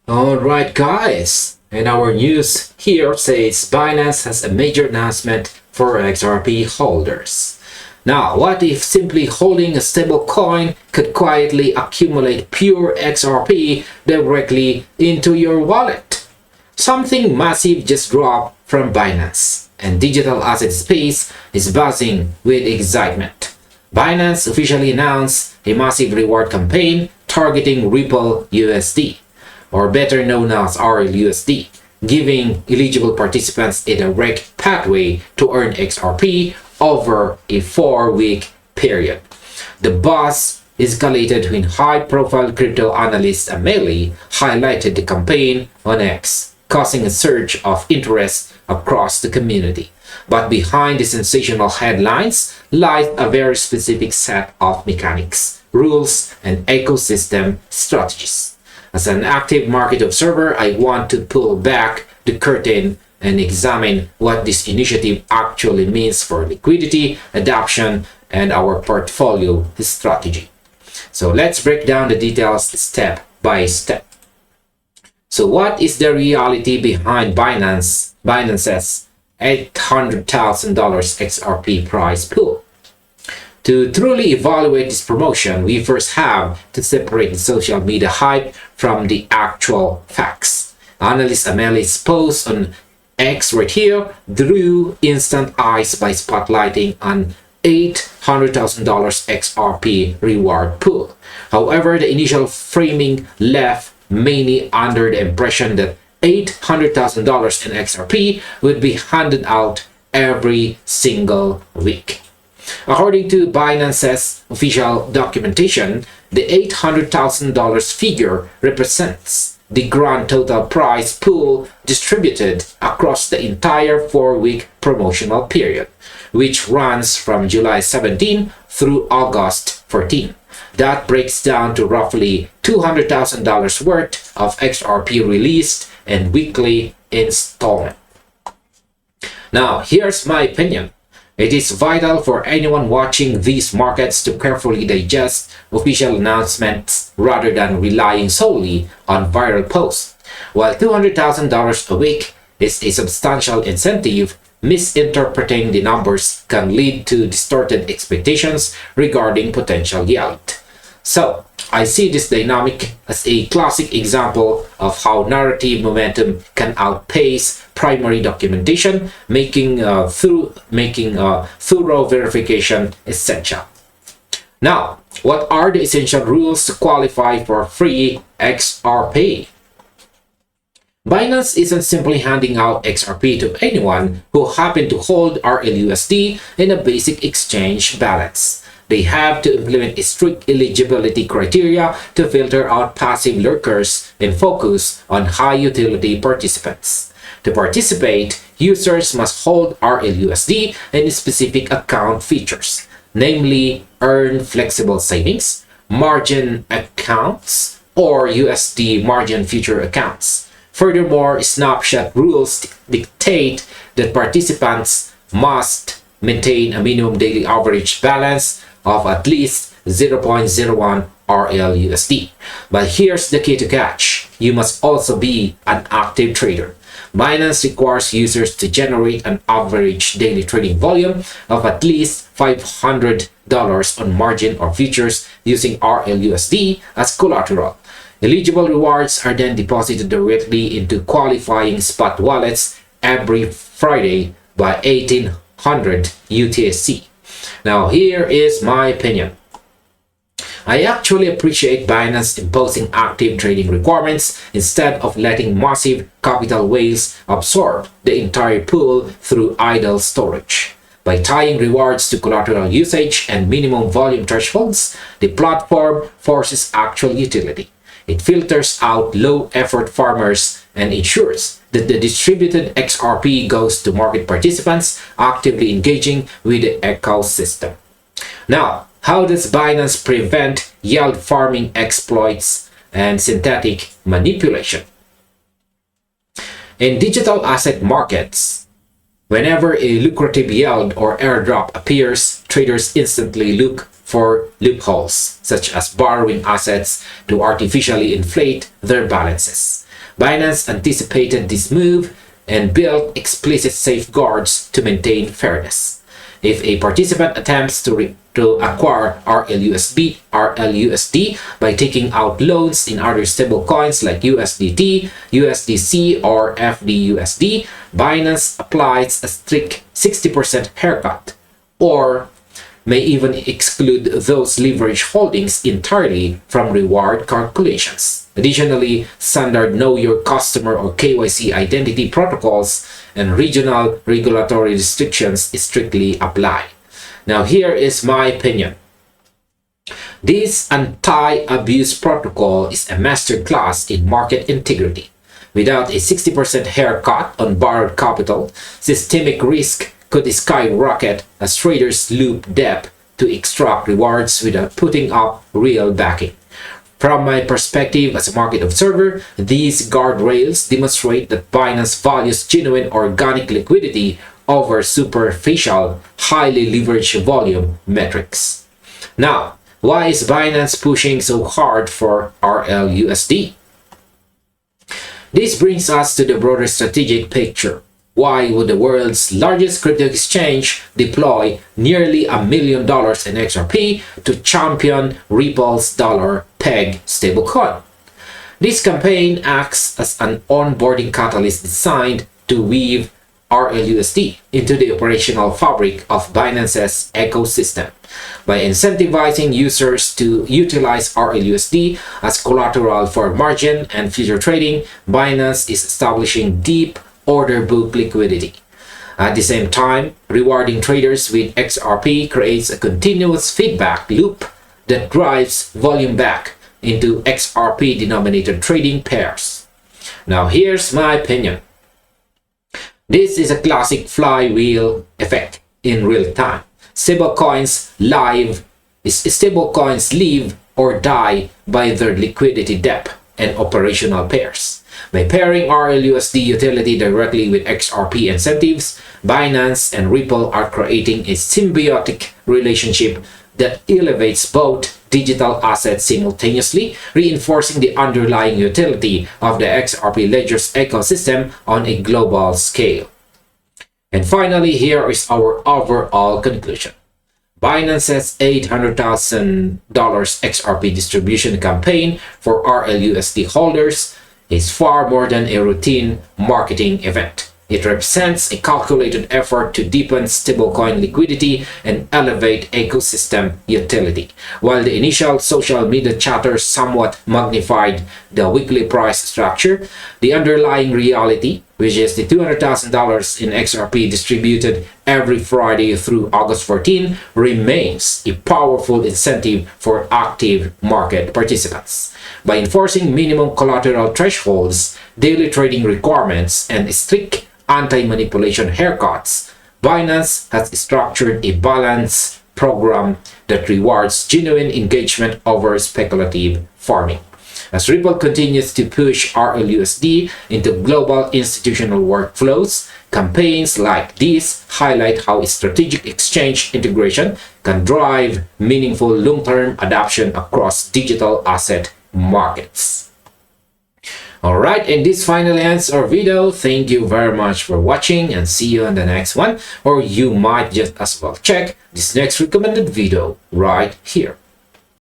Alright guys, and our news here says Binance has a major announcement for XRP holders. Now, what if simply holding a stable coin could quietly accumulate pure XRP directly into your wallet? Something massive just dropped from Binance, and digital asset space is buzzing with excitement. Binance officially announced a massive reward campaign targeting Ripple USD, or better known as RLUSD, giving eligible participants a direct pathway to earn XRP over a 4-week period. The buzz escalated when high-profile crypto analyst Amelie highlighted the campaign on X, causing a surge of interest across the community. But behind the sensational headlines lies a very specific set of mechanics, rules, and ecosystem strategies. As an active market observer, I want to pull back the curtain and examine what this initiative actually means for liquidity, adoption, and our portfolio strategy. So let's break down the details step by step. So what is the reality behind Binance's $800,000 XRP prize pool? To truly evaluate this promotion, we first have to separate the social media hype from the actual facts. Analyst Amelie's post on X right here drew instant eyes by spotlighting an $800,000 XRP reward pool. However, the initial framing left many under the impression that $800,000 in XRP would be handed out every single week. According to Binance's official documentation, the $800,000 figure represents the grand total prize pool distributed across the entire 4-week promotional period, which runs from July 17 through August 14. That breaks down to roughly $200,000 worth of XRP released in weekly installment. Now, here's my opinion. It is vital for anyone watching these markets to carefully digest official announcements rather than relying solely on viral posts. While $200,000 a week is a substantial incentive, misinterpreting the numbers can lead to distorted expectations regarding potential yield. So, I see this dynamic as a classic example of how narrative momentum can outpace primary documentation, making thorough verification essential. Now, what are the essential rules to qualify for free XRP? Binance isn't simply handing out XRP to anyone who happen to hold RLUSD in a basic exchange balance. They have to implement a strict eligibility criteria to filter out passive lurkers and focus on high-utility participants. To participate, users must hold RLUSD and specific account features, namely Earn Flexible Savings, Margin Accounts, or USD Margin Future Accounts. Furthermore, snapshot rules dictate that participants must maintain a minimum daily average balance of at least 0.01 RLUSD. But here's the key to catch. You must also be an active trader. Binance requires users to generate an average daily trading volume of at least $500 on margin or futures using RLUSD as collateral. Eligible rewards are then deposited directly into qualifying spot wallets every Friday by 1800 UTC. Now, here is my opinion. I actually appreciate Binance imposing active trading requirements instead of letting massive capital whales absorb the entire pool through idle storage. By tying rewards to collateral usage and minimum volume thresholds, the platform forces actual utility. It filters out low-effort farmers and ensures that the distributed XRP goes to market participants actively engaging with the ecosystem. Now, how does Binance prevent yield farming exploits and synthetic manipulation? In digital asset markets, whenever a lucrative yield or airdrop appears, traders instantly look for loopholes, such as borrowing assets to artificially inflate their balances. Binance anticipated this move and built explicit safeguards to maintain fairness. If a participant attempts to acquire RLUSD by taking out loans in other stablecoins like USDT, USDC, or FDUSD, Binance applies a strict 60% haircut, or may even exclude those leverage holdings entirely from reward calculations. Additionally, standard Know Your Customer or KYC identity protocols and regional regulatory restrictions strictly apply. Now, here is my opinion. This anti-abuse protocol is a masterclass in market integrity. Without a 60% haircut on borrowed capital, systemic risk could skyrocket as traders loop depth to extract rewards without putting up real backing. From my perspective as a market observer, these guardrails demonstrate that Binance values genuine organic liquidity over superficial, highly leveraged volume metrics. Now, why is Binance pushing so hard for RLUSD? This brings us to the broader strategic picture. Why would the world's largest crypto exchange deploy nearly $1 million in XRP to champion Ripple's dollar peg stablecoin? This campaign acts as an onboarding catalyst designed to weave RLUSD into the operational fabric of Binance's ecosystem. By incentivizing users to utilize RLUSD as collateral for margin and future trading, Binance is establishing deep order book liquidity. At the same time, rewarding traders with XRP creates a continuous feedback loop that drives volume back into XRP-denominated trading pairs. Now, here's my opinion. This is a classic flywheel effect in real time. Stablecoins live or die by their liquidity depth and operational pairs. By pairing RLUSD utility directly with XRP incentives, Binance and Ripple are creating a symbiotic relationship that elevates both digital assets simultaneously, reinforcing the underlying utility of the XRP ledger's ecosystem on a global scale. And finally, here is our overall conclusion. Binance's $800,000 XRP distribution campaign for RLUSD holders is far more than a routine marketing event. It represents a calculated effort to deepen stablecoin liquidity and elevate ecosystem utility. While the initial social media chatter somewhat magnified the weekly price structure, the underlying reality, which is the $200,000 in XRP distributed every Friday through August 14, remains a powerful incentive for active market participants. By enforcing minimum collateral thresholds, daily trading requirements, and strict anti-manipulation haircuts, Binance has structured a balanced program that rewards genuine engagement over speculative farming. As Ripple continues to push RLUSD into global institutional workflows, campaigns like these highlight how strategic exchange integration can drive meaningful long-term adoption across digital asset markets. Alright, and this finally ends our video. Thank you very much for watching and see you in the next one. Or you might just as well check this next recommended video right here.